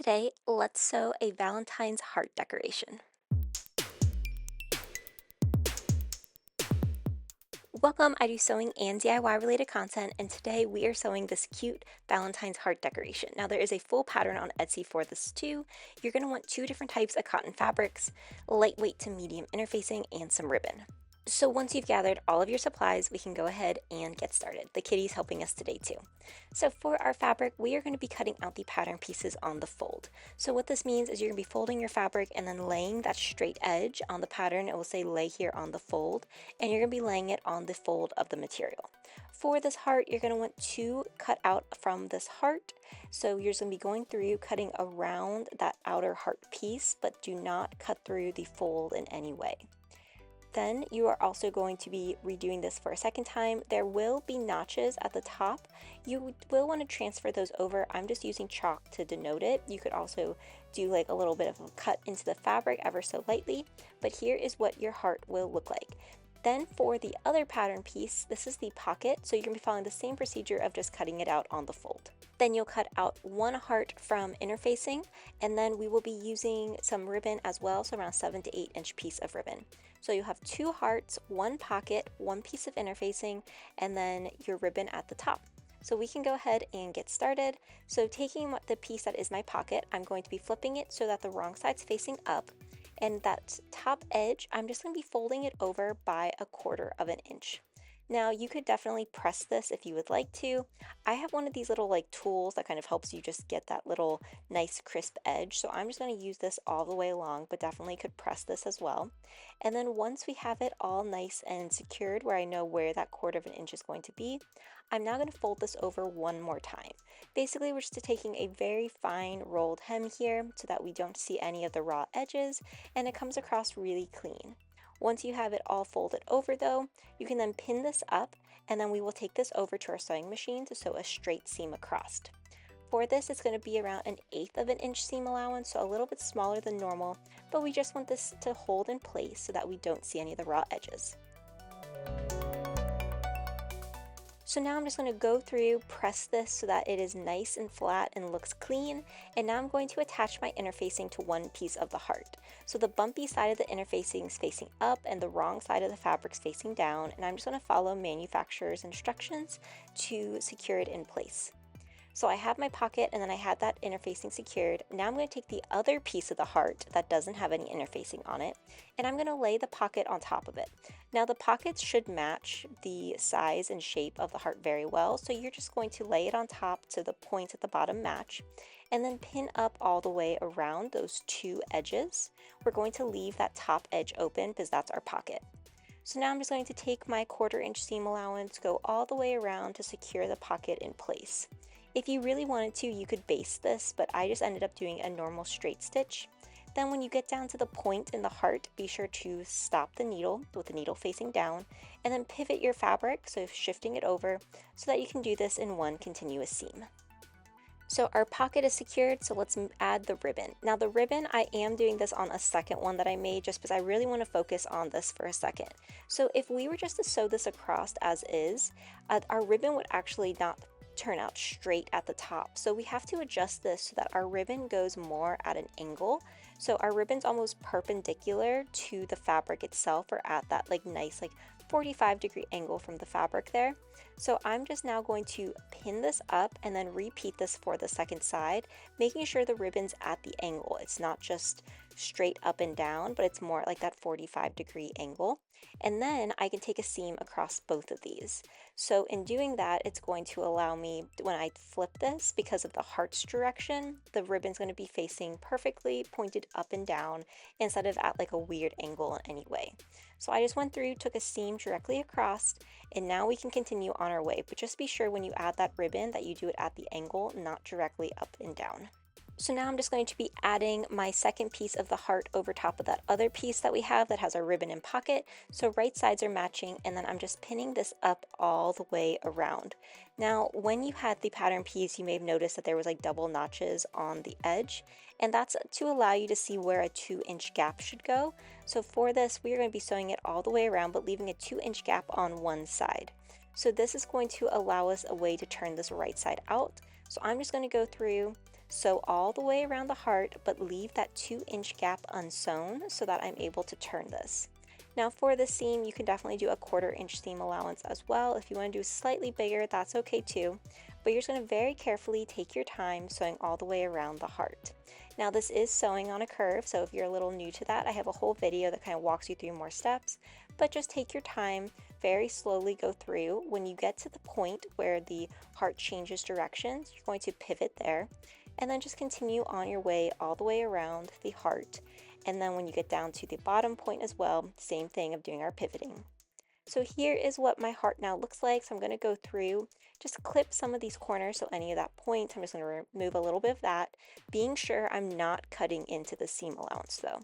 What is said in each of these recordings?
Today, let's sew a Valentine's heart decoration. Welcome, I do sewing and DIY related content, and today we are sewing this cute Valentine's heart decoration. Now there is a full pattern on Etsy for this too. You're going to want two different types of cotton fabrics, lightweight to medium interfacing, and some ribbon. So once you've gathered all of your supplies, we can go ahead and get started. The kitty's helping us today too. So for our fabric, we are going to be cutting out the pattern pieces on the fold. So what this means is you're going to be folding your fabric and then laying that straight edge on the pattern. It will say lay here on the fold, and you're going to be laying it on the fold of the material. For this heart, you're going to want to cut out from this heart. So you're just going to be going through, cutting around that outer heart piece, but do not cut through the fold in any way. Then you are also going to be redoing this for a second time. There will be notches at the top. You will want to transfer those over. I'm just using chalk to denote it. You could also do like a little bit of a cut into the fabric ever so lightly, but here is what your heart will look like. Then for the other pattern piece, this is the pocket, so you're going to be following the same procedure of just cutting it out on the fold. Then you'll cut out one heart from interfacing, and then we will be using some ribbon as well, so around 7 to 8 inch piece of ribbon. So you'll have two hearts, one pocket, one piece of interfacing, and then your ribbon at the top. So we can go ahead and get started. So taking the piece that is my pocket, I'm going to be flipping it so that the wrong side's facing up. And that top edge, I'm just going to be folding it over by 1/4 of an inch. Now you could definitely press this if you would like to. I have one of these little like tools that kind of helps you just get that little nice crisp edge. So I'm just going to use this all the way along, but definitely could press this as well. And then once we have it all nice and secured where I know where that 1/4 of an inch is going to be, I'm now going to fold this over one more time. Basically, we're just taking a very fine rolled hem here so that we don't see any of the raw edges and it comes across really clean. Once you have it all folded over though, you can then pin this up and then we will take this over to our sewing machine to sew a straight seam across. For this, it's going to be around 1/8 of an inch seam allowance, so a little bit smaller than normal, but we just want this to hold in place so that we don't see any of the raw edges. So now I'm just going to go through, press this so that it is nice and flat and looks clean. And now I'm going to attach my interfacing to one piece of the heart. So the bumpy side of the interfacing is facing up and the wrong side of the fabric is facing down. And I'm just going to follow manufacturer's instructions to secure it in place. So I have my pocket and then I had that interfacing secured. Now I'm going to take the other piece of the heart that doesn't have any interfacing on it, and I'm going to lay the pocket on top of it. Now the pockets should match the size and shape of the heart very well, so you're just going to lay it on top to the points at the bottom match, and then pin up all the way around those two edges. We're going to leave that top edge open because that's our pocket. So now I'm just going to take my 1/4 inch seam allowance, go all the way around to secure the pocket in place. If you really wanted to, you could baste this, but I just ended up doing a normal straight stitch. Then when you get down to the point in the heart, be sure to stop the needle with the needle facing down, and then pivot your fabric, so shifting it over, so that you can do this in one continuous seam. So our pocket is secured, so let's add the ribbon. Now the ribbon, I am doing this on a second one that I made just because I really want to focus on this for a second. So if we were just to sew this across as is, our ribbon would actually not turn out straight at the top. So we have to adjust this so that our ribbon goes more at an angle. So our ribbon's almost perpendicular to the fabric itself, or at that like nice like 45-degree angle from the fabric there. So I'm just now going to pin this up and then repeat this for the second side, making sure the ribbon's at the angle. It's not just straight up and down, but it's more like that 45-degree angle. And then I can take a seam across both of these. So in doing that, it's going to allow me, when I flip this, because of the heart's direction, the ribbon's going to be facing perfectly pointed up and down instead of at like a weird angle in any way. So I just went through, took a seam directly across, and now we can continue on our way. But just be sure when you add that ribbon that you do it at the angle, not directly up and down. So now I'm just going to be adding my second piece of the heart over top of that other piece that we have that has our ribbon and pocket. So right sides are matching, and then I'm just pinning this up all the way around. Now, when you had the pattern piece, you may have noticed that there was like double notches on the edge, and that's to allow you to see where a 2-inch gap should go. So for this, we are going to be sewing it all the way around, but leaving a 2-inch gap on one side. So this is going to allow us a way to turn this right side out. So I'm just going to go through, Sew all the way around the heart, but leave that 2-inch gap unsewn so that I'm able to turn this. Now for the seam, you can definitely do a 1/4 inch seam allowance as well. If you want to do slightly bigger, that's okay too. But you're just going to very carefully take your time sewing all the way around the heart. Now this is sewing on a curve, so if you're a little new to that, I have a whole video that kind of walks you through more steps, but just take your time, very slowly go through. When you get to the point where the heart changes directions, you're going to pivot there, and then just continue on your way all the way around the heart. And then when you get down to the bottom point as well, same thing of doing our pivoting. So here is what my heart now looks like. So I'm going to go through, just clip some of these corners, so any of that point, I'm just going to remove a little bit of that, being sure I'm not cutting into the seam allowance though.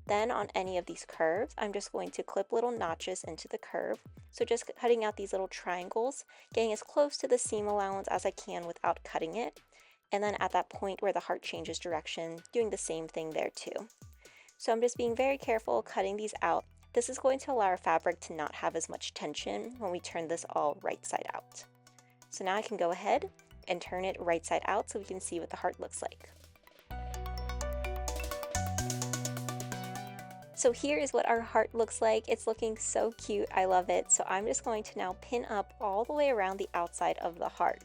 Then on any of these curves, I'm just going to clip little notches into the curve. So just cutting out these little triangles, getting as close to the seam allowance as I can without cutting it. And then at that point where the heart changes direction, doing the same thing there too. So I'm just being very careful cutting these out. This is going to allow our fabric to not have as much tension when we turn this all right side out. So now I can go ahead and turn it right side out so we can see what the heart looks like. So here is what our heart looks like. It's looking so cute. I love it. So I'm just going to now pin up all the way around the outside of the heart.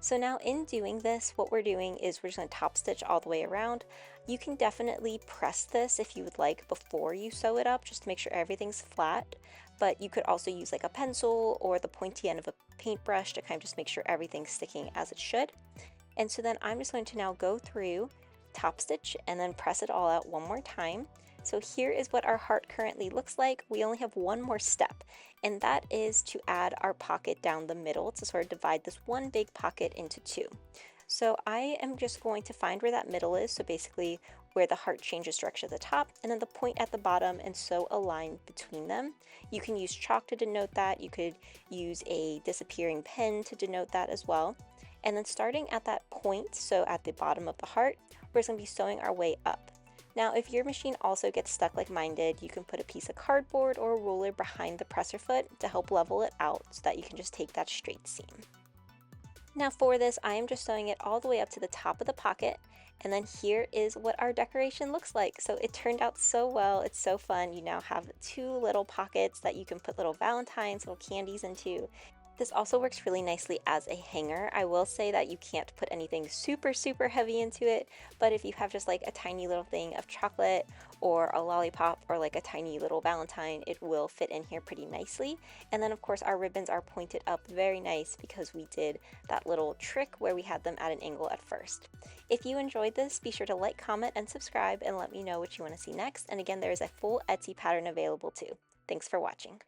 So now in doing this, what we're doing is we're just going to top stitch all the way around. You can definitely press this if you would like before you sew it up, just to make sure everything's flat. But you could also use like a pencil or the pointy end of a paintbrush to kind of just make sure everything's sticking as it should. And so then I'm just going to now go through, top stitch, and then press it all out one more time. So here is what our heart currently looks like. We only have one more step, and that is to add our pocket down the middle to sort of divide this one big pocket into two. So I am just going to find where that middle is, so basically where the heart changes direction at the top, and then the point at the bottom, and sew a line between them. You can use chalk to denote that. You could use a disappearing pen to denote that as well. And then starting at that point, so at the bottom of the heart, we're just going to be sewing our way up. Now, if your machine also gets stuck like mine did, you can put a piece of cardboard or a ruler behind the presser foot to help level it out so that you can just take that straight seam. Now for this, I am just sewing it all the way up to the top of the pocket, and then here is what our decoration looks like. So it turned out so well, it's so fun. You now have two little pockets that you can put little valentines, little candies into. This also works really nicely as a hanger. I will say that you can't put anything super heavy into it, but if you have just like a tiny little thing of chocolate or a lollipop or like a tiny little valentine, it will fit in here pretty nicely. And then of course our ribbons are pointed up, very nice, because we did that little trick where we had them at an angle at first. If you enjoyed this, be sure to like, comment, and subscribe, and let me know what you want to see next. And again, there is a full Etsy pattern available too. Thanks for watching.